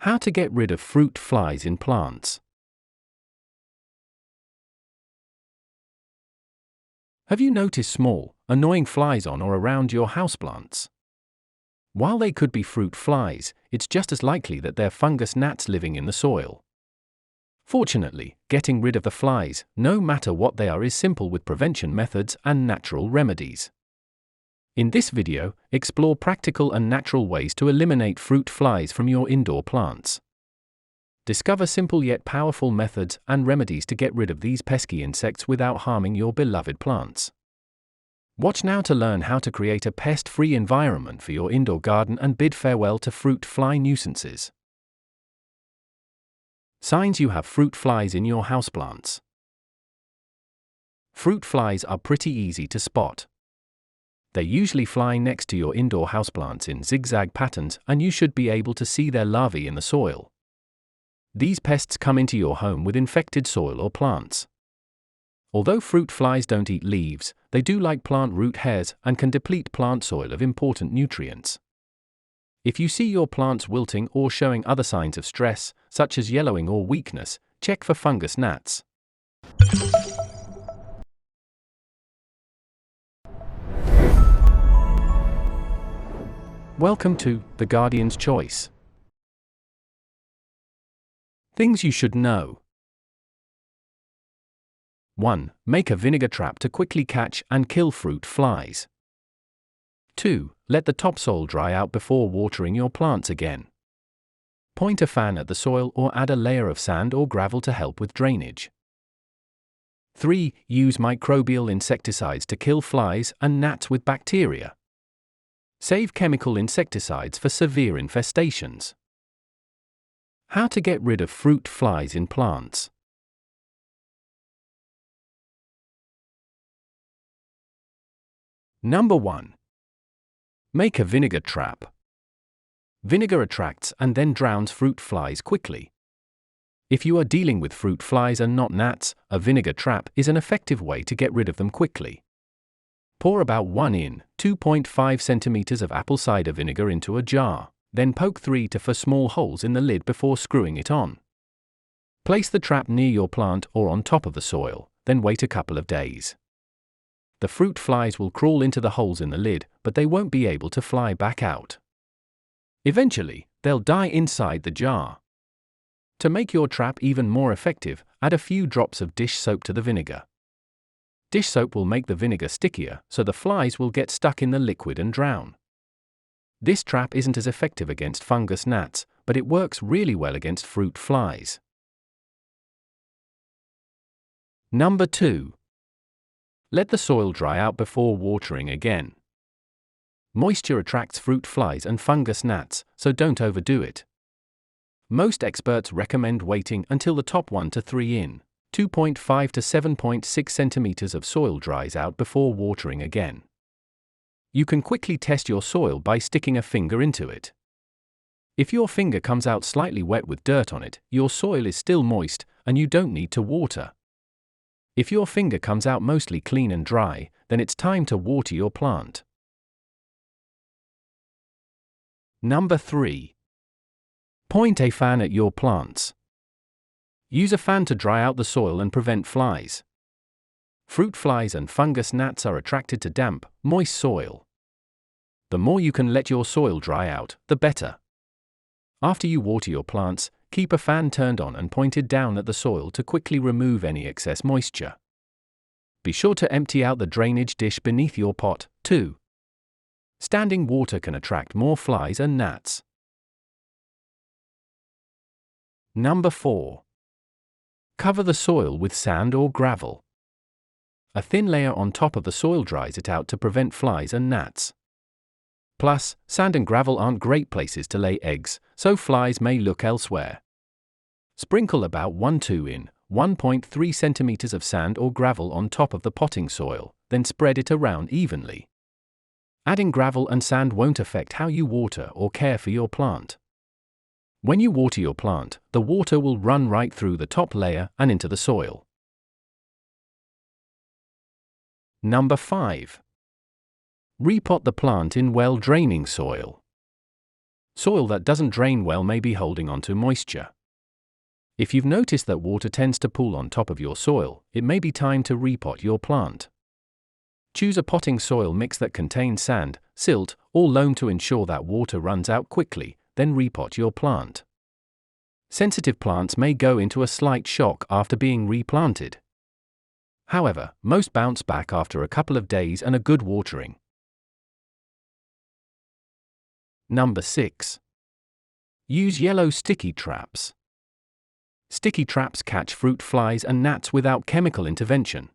How to get rid of fruit flies in plants. Have you noticed small, annoying flies on or around your houseplants? While they could be fruit flies, it's just as likely that they're fungus gnats living in the soil. Fortunately, getting rid of the flies, no matter what they are, is simple with prevention methods and natural remedies. In this video, explore practical and natural ways to eliminate fruit flies from your indoor plants. Discover simple yet powerful methods and remedies to get rid of these pesky insects without harming your beloved plants. Watch now to learn how to create a pest-free environment for your indoor garden and bid farewell to fruit fly nuisances. Signs you have fruit flies in your houseplants. Fruit flies are pretty easy to spot. They usually fly next to your indoor houseplants in zigzag patterns, and you should be able to see their larvae in the soil. These pests come into your home with infected soil or plants. Although fruit flies don't eat leaves, they do like plant root hairs and can deplete plant soil of important nutrients. If you see your plants wilting or showing other signs of stress, such as yellowing or weakness, check for fungus gnats. Welcome to The Guardian's Choice. Things you should know. 1. Make a vinegar trap to quickly catch and kill fruit flies. 2. Let the topsoil dry out before watering your plants again. Point a fan at the soil or add a layer of sand or gravel to help with drainage. 3. Use microbial insecticides to kill flies and gnats with bacteria. Save chemical insecticides for severe infestations. How to get rid of fruit flies in plants. Number 1. Make a vinegar trap. Vinegar attracts and then drowns fruit flies quickly. If you are dealing with fruit flies and not gnats, a vinegar trap is an effective way to get rid of them quickly. Pour about 1 in 2.5 centimeters of apple cider vinegar into a jar, then poke 3 to 4 small holes in the lid before screwing it on. Place the trap near your plant or on top of the soil, then wait a couple of days. The fruit flies will crawl into the holes in the lid, but they won't be able to fly back out. Eventually, they'll die inside the jar. To make your trap even more effective, add a few drops of dish soap to the vinegar. Dish soap will make the vinegar stickier, so the flies will get stuck in the liquid and drown. This trap isn't as effective against fungus gnats, but it works really well against fruit flies. Number 2. Let the soil dry out before watering again. Moisture attracts fruit flies and fungus gnats, so don't overdo it. Most experts recommend waiting until the top 1 to 3 in 2.5 to 7.6 centimeters of soil dries out before watering again. You can quickly test your soil by sticking a finger into it. If your finger comes out slightly wet with dirt on it, your soil is still moist, and you don't need to water. If your finger comes out mostly clean and dry, then it's time to water your plant. Number 3. Point a fan at your plants. Use a fan to dry out the soil and prevent flies. Fruit flies and fungus gnats are attracted to damp, moist soil. The more you can let your soil dry out, the better. After you water your plants, keep a fan turned on and pointed down at the soil to quickly remove any excess moisture. Be sure to empty out the drainage dish beneath your pot, too. Standing water can attract more flies and gnats. Number 4. Cover the soil with sand or gravel. A thin layer on top of the soil dries it out to prevent flies and gnats. Plus, sand and gravel aren't great places to lay eggs, so flies may look elsewhere. Sprinkle about 1-2 in 1.3 centimeters of sand or gravel on top of the potting soil, then spread it around evenly. Adding gravel and sand won't affect how you water or care for your plant. When you water your plant, the water will run right through the top layer and into the soil. Number 5. Repot the plant in well-draining soil. Soil that doesn't drain well may be holding onto moisture. If you've noticed that water tends to pool on top of your soil, it may be time to repot your plant. Choose a potting soil mix that contains sand, silt, or loam to ensure that water runs out quickly, then repot your plant. Sensitive plants may go into a slight shock after being replanted. However, most bounce back after a couple of days and a good watering. Number 6. Use yellow sticky traps. Sticky traps catch fruit flies and gnats without chemical intervention.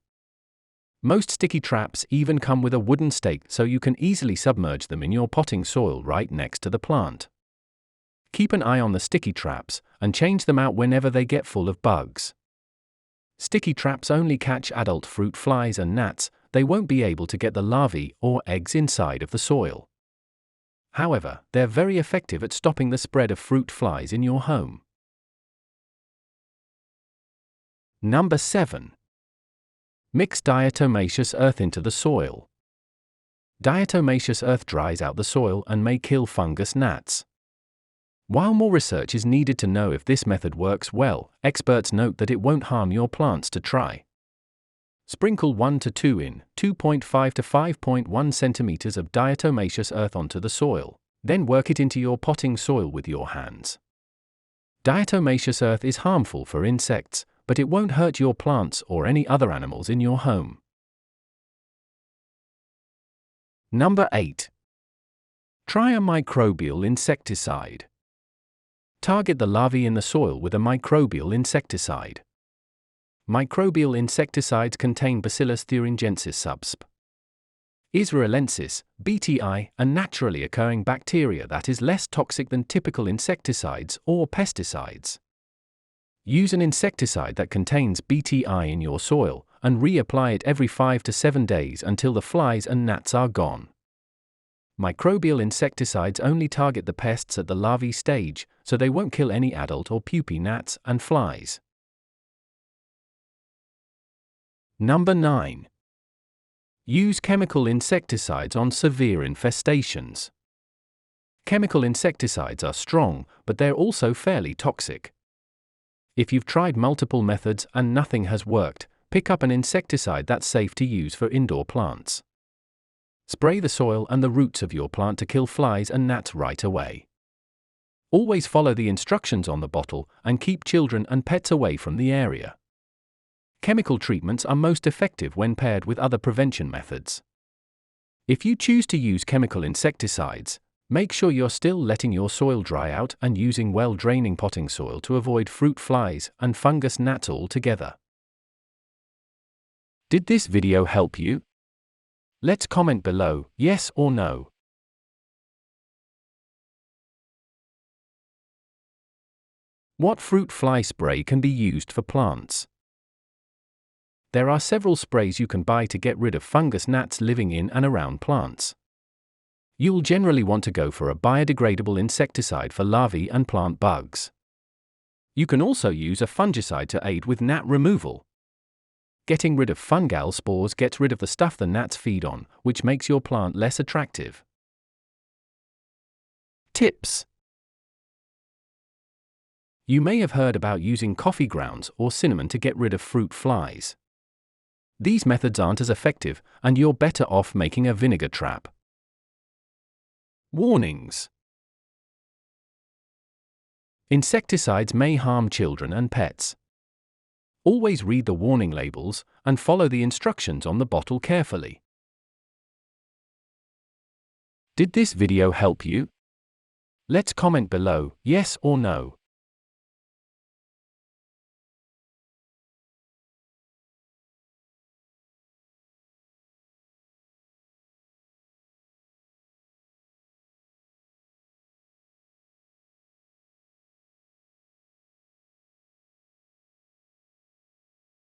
Most sticky traps even come with a wooden stake so you can easily submerge them in your potting soil right next to the plant. Keep an eye on the sticky traps and change them out whenever they get full of bugs. Sticky traps only catch adult fruit flies and gnats, they won't be able to get the larvae or eggs inside of the soil. However, they're very effective at stopping the spread of fruit flies in your home. Number 7. Mix diatomaceous earth into the soil. Diatomaceous earth dries out the soil and may kill fungus gnats. While more research is needed to know if this method works well, experts note that it won't harm your plants to try. Sprinkle 1 to 2 in 2.5 to 5.1 centimeters of diatomaceous earth onto the soil, then work it into your potting soil with your hands. Diatomaceous earth is harmful for insects, but it won't hurt your plants or any other animals in your home. Number 8. Try a microbial insecticide. Target the larvae in the soil with a microbial insecticide. Microbial insecticides contain Bacillus thuringiensis subsp. Israelensis, BTI, a naturally occurring bacteria that is less toxic than typical insecticides or pesticides. Use an insecticide that contains BTI in your soil and reapply it every 5 to 7 days until the flies and gnats are gone. Microbial insecticides only target the pests at the larvae stage, so they won't kill any adult or pupae gnats and flies. Number 9. Use chemical insecticides on severe infestations. Chemical insecticides are strong, but they're also fairly toxic. If you've tried multiple methods and nothing has worked, pick up an insecticide that's safe to use for indoor plants. Spray the soil and the roots of your plant to kill flies and gnats right away. Always follow the instructions on the bottle and keep children and pets away from the area. Chemical treatments are most effective when paired with other prevention methods. If you choose to use chemical insecticides, make sure you're still letting your soil dry out and using well-draining potting soil to avoid fruit flies and fungus gnats altogether. Did this video help you? Let's comment below, yes or no. What fruit fly spray can be used for plants? There are several sprays you can buy to get rid of fungus gnats living in and around plants. You'll generally want to go for a biodegradable insecticide for larvae and plant bugs. You can also use a fungicide to aid with gnat removal. Getting rid of fungal spores gets rid of the stuff the gnats feed on, which makes your plant less attractive. Tips. You may have heard about using coffee grounds or cinnamon to get rid of fruit flies. These methods aren't as effective, and you're better off making a vinegar trap. Warnings. Insecticides may harm children and pets. Always read the warning labels and follow the instructions on the bottle carefully. Did this video help you? Let's comment below, yes or no.